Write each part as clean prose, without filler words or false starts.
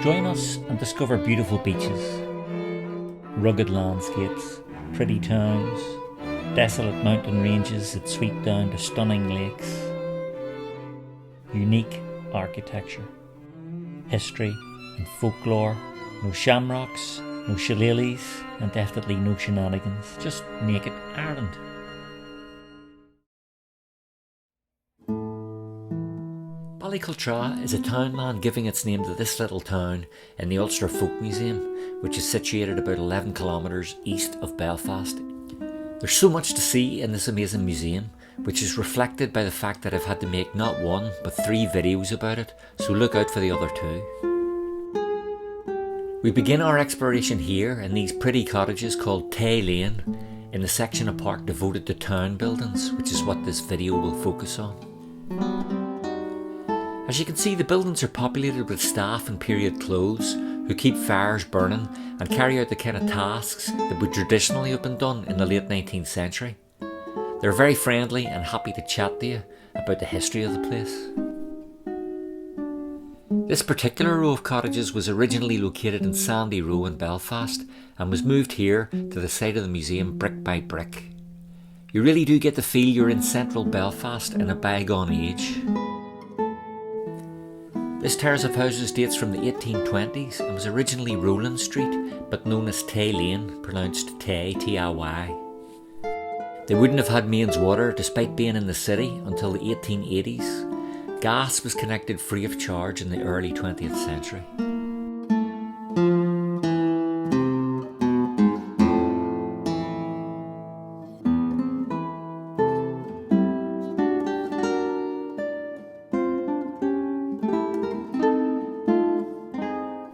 Join us and discover beautiful beaches, rugged landscapes, pretty towns, desolate mountain ranges that sweep down to stunning lakes, unique architecture, history and folklore, no shamrocks, no shillelaghs, and definitely no shenanigans, just naked Ireland. Ballycultra is a townland giving its name to this little town in the Ulster Folk Museum, which is situated about 11 kilometres east of Belfast. There's so much to see in this amazing museum, which is reflected by the fact that I've had to make not one but 3 videos about it, so look out for the other 2. We begin our exploration here in these pretty cottages called Tay Lane, in the section of park devoted to town buildings, which is what this video will focus on. As you can see, the buildings are populated with staff in period clothes who keep fires burning and carry out the kind of tasks that would traditionally have been done in the late 19th century. They're very friendly and happy to chat to you about the history of the place. This particular row of cottages was originally located in Sandy Row in Belfast and was moved here to the site of the museum brick by brick. You really do get the feel you're in central Belfast in a bygone age. This terrace of houses dates from the 1820s and was originally Rowland Street, but known as Tay Lane, pronounced Tay, T-I-Y. They wouldn't have had mains water despite being in the city until the 1880s. Gas was connected free of charge in the early 20th century.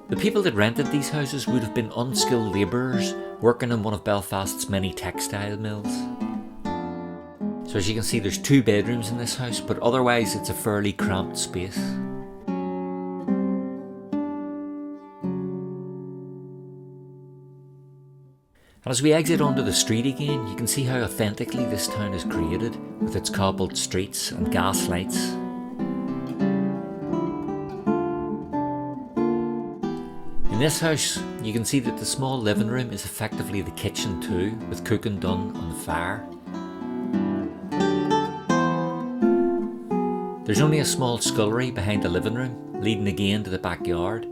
The people that rented these houses would have been unskilled labourers working in one of Belfast's many textile mills. So as you can see, there's 2 bedrooms in this house, but otherwise it's a fairly cramped space. And as we exit onto the street again, you can see how authentically this town is created, with its cobbled streets and gas lights. In this house, you can see that the small living room is effectively the kitchen too, with cooking done on the fire. There's only a small scullery behind the living room, leading again to the backyard,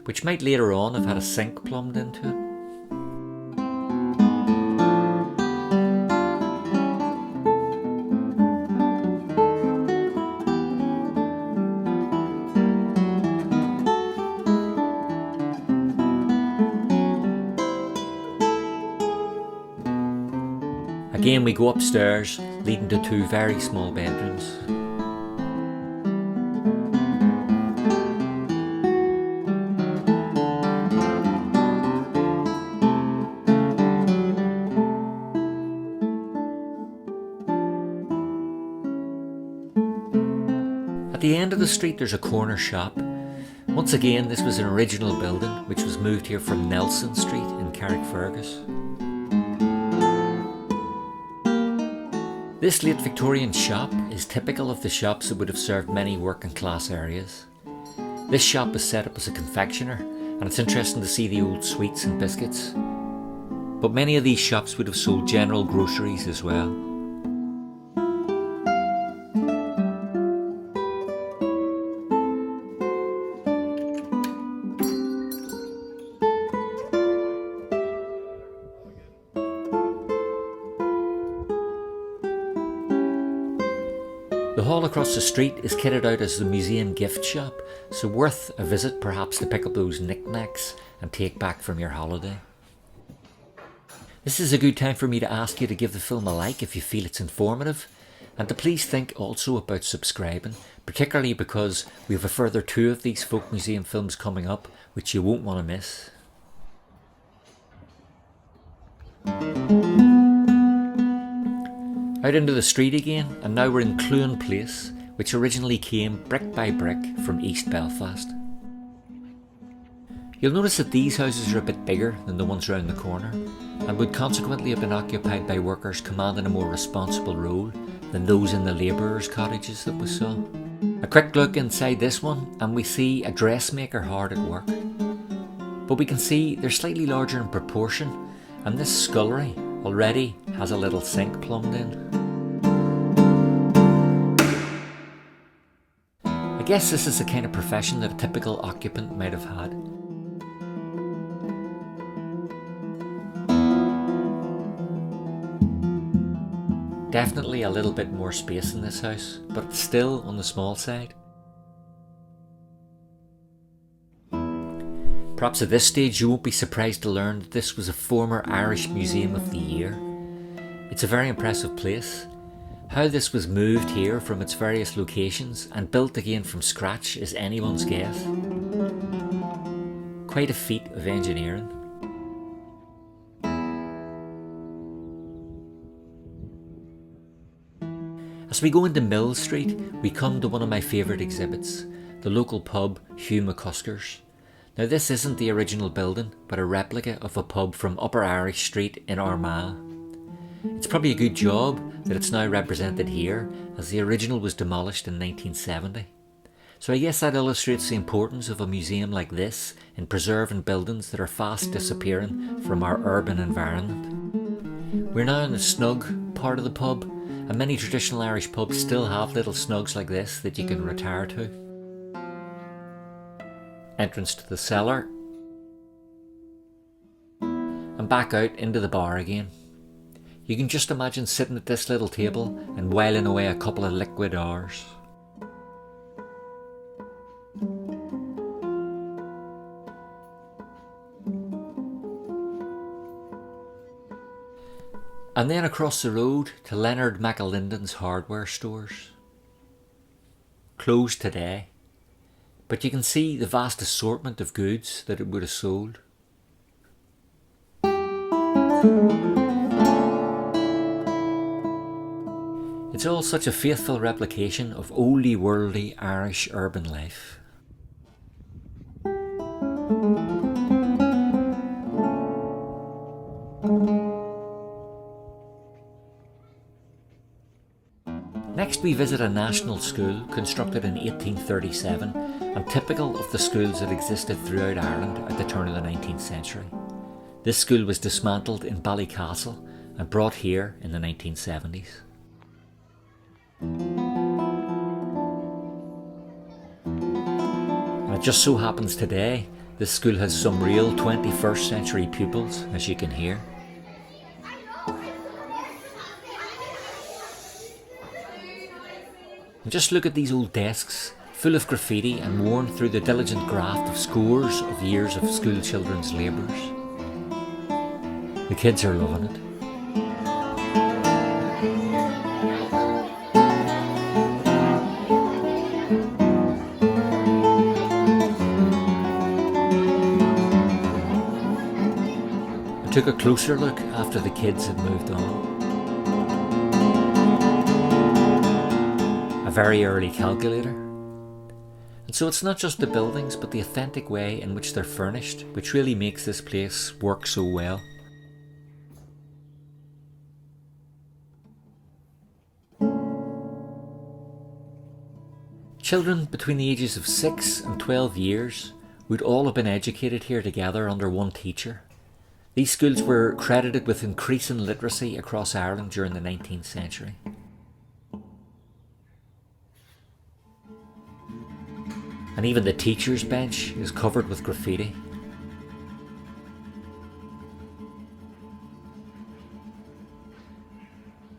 which might later on have had a sink plumbed into it. Again we go upstairs, leading to 2 very small bedrooms. At the end of the street there's a corner shop. Once again, this was an original building which was moved here from Nelson Street in Carrickfergus. This late Victorian shop is typical of the shops that would have served many working class areas. This shop is set up as a confectioner, and it's interesting to see the old sweets and biscuits. But many of these shops would have sold general groceries as well. The hall across the street is kitted out as the museum gift shop, so worth a visit perhaps to pick up those knickknacks and take back from your holiday. This is a good time for me to ask you to give the film a like if you feel it's informative, and to please think also about subscribing, particularly because we have a further 2 of these folk museum films coming up which you won't want to miss. Out into the street again, and now we're in Clune Place, which originally came brick by brick from East Belfast. You'll notice that these houses are a bit bigger than the ones round the corner, and would consequently have been occupied by workers commanding a more responsible role than those in the labourers' cottages that we saw. A quick look inside this one, and we see a dressmaker hard at work. but we can see they're slightly larger in proportion, and this scullery already has a little sink plumbed in. I guess this is the kind of profession that a typical occupant might have had. Definitely a little bit more space in this house, but still on the small side. Perhaps at this stage you won't be surprised to learn that this was a former Irish Museum of the Year. It's a very impressive place. How this was moved here from its various locations and built again from scratch is anyone's guess. Quite a feat of engineering. As we go into Mill Street, we come to one of my favourite exhibits, the local pub Hugh McCusker's. Now this isn't the original building, but a replica of a pub from Upper Irish Street in Armagh. It's probably a good job that it's now represented here, as the original was demolished in 1970. So I guess that illustrates the importance of a museum like this in preserving buildings that are fast disappearing from our urban environment. We're now in the snug part of the pub, and many traditional Irish pubs still have little snugs like this that you can retire to. Entrance to the cellar, and back out into the bar again. You can just imagine sitting at this little table and whiling away a couple of liquid hours. And then across the road to Leonard McAlinden's hardware stores. Closed today, but you can see the vast assortment of goods that it would have sold. It's all such a faithful replication of oldie worldy Irish urban life. Next we visit a national school constructed in 1837 and typical of the schools that existed throughout Ireland at the turn of the 19th century. This school was dismantled in Ballycultra and brought here in the 1970s. And it just so happens today this school has some real 21st century pupils, as you can hear. And just look at these old desks, full of graffiti and worn through the diligent graft of scores of years of school children's labours. The kids are loving it. I took a closer look after the kids had moved on. A very early calculator. And so it's not just the buildings, but the authentic way in which they're furnished, which really makes this place work so well. Children between the ages of 6 and 12 years would all have been educated here together under one teacher. These schools were credited with increasing literacy across Ireland during the 19th century. And even the teacher's bench is covered with graffiti.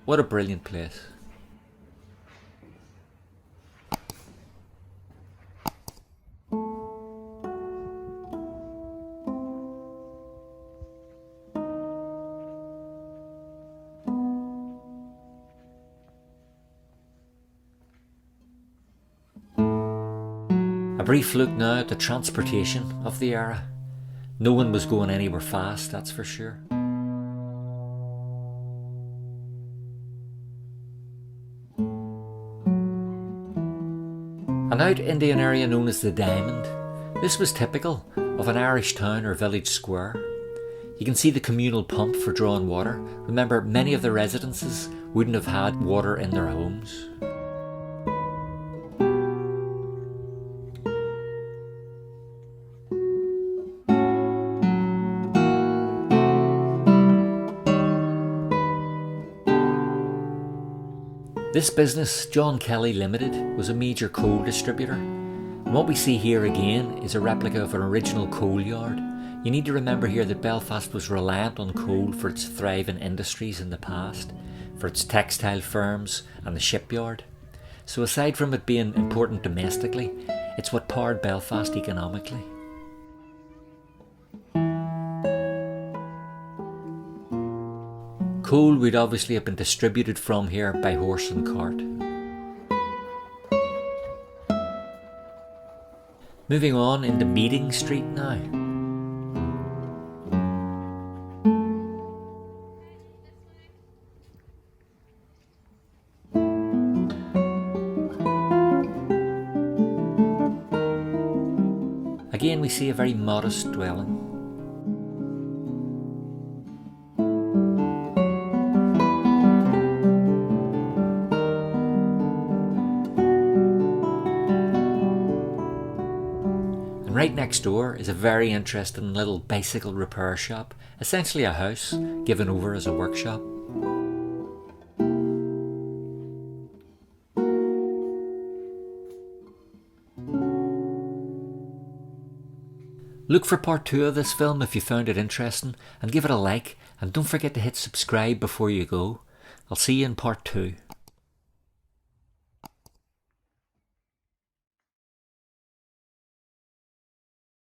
What a brilliant place. A brief look now at the transportation of the era. No one was going anywhere fast, that's for sure. And out into an area known as the Diamond. This was typical of an Irish town or village square. You can see the communal pump for drawing water. Remember, many of the residences wouldn't have had water in their homes. This business, John Kelly Limited, was a major coal distributor. And what we see here again is a replica of an original coal yard. You need to remember here that Belfast was reliant on coal for its thriving industries in the past, for its textile firms and the shipyard. So aside from it being important domestically, it's what powered Belfast economically. Coal would obviously have been distributed from here by horse and cart. Moving on into Meeting Street now. Again we see a very modest dwelling. And right next door is a very interesting little bicycle repair shop, essentially a house given over as a workshop. Look for part 2 of this film if you found it interesting, and give it a like, and don't forget to hit subscribe before you go. I'll see you in part 2.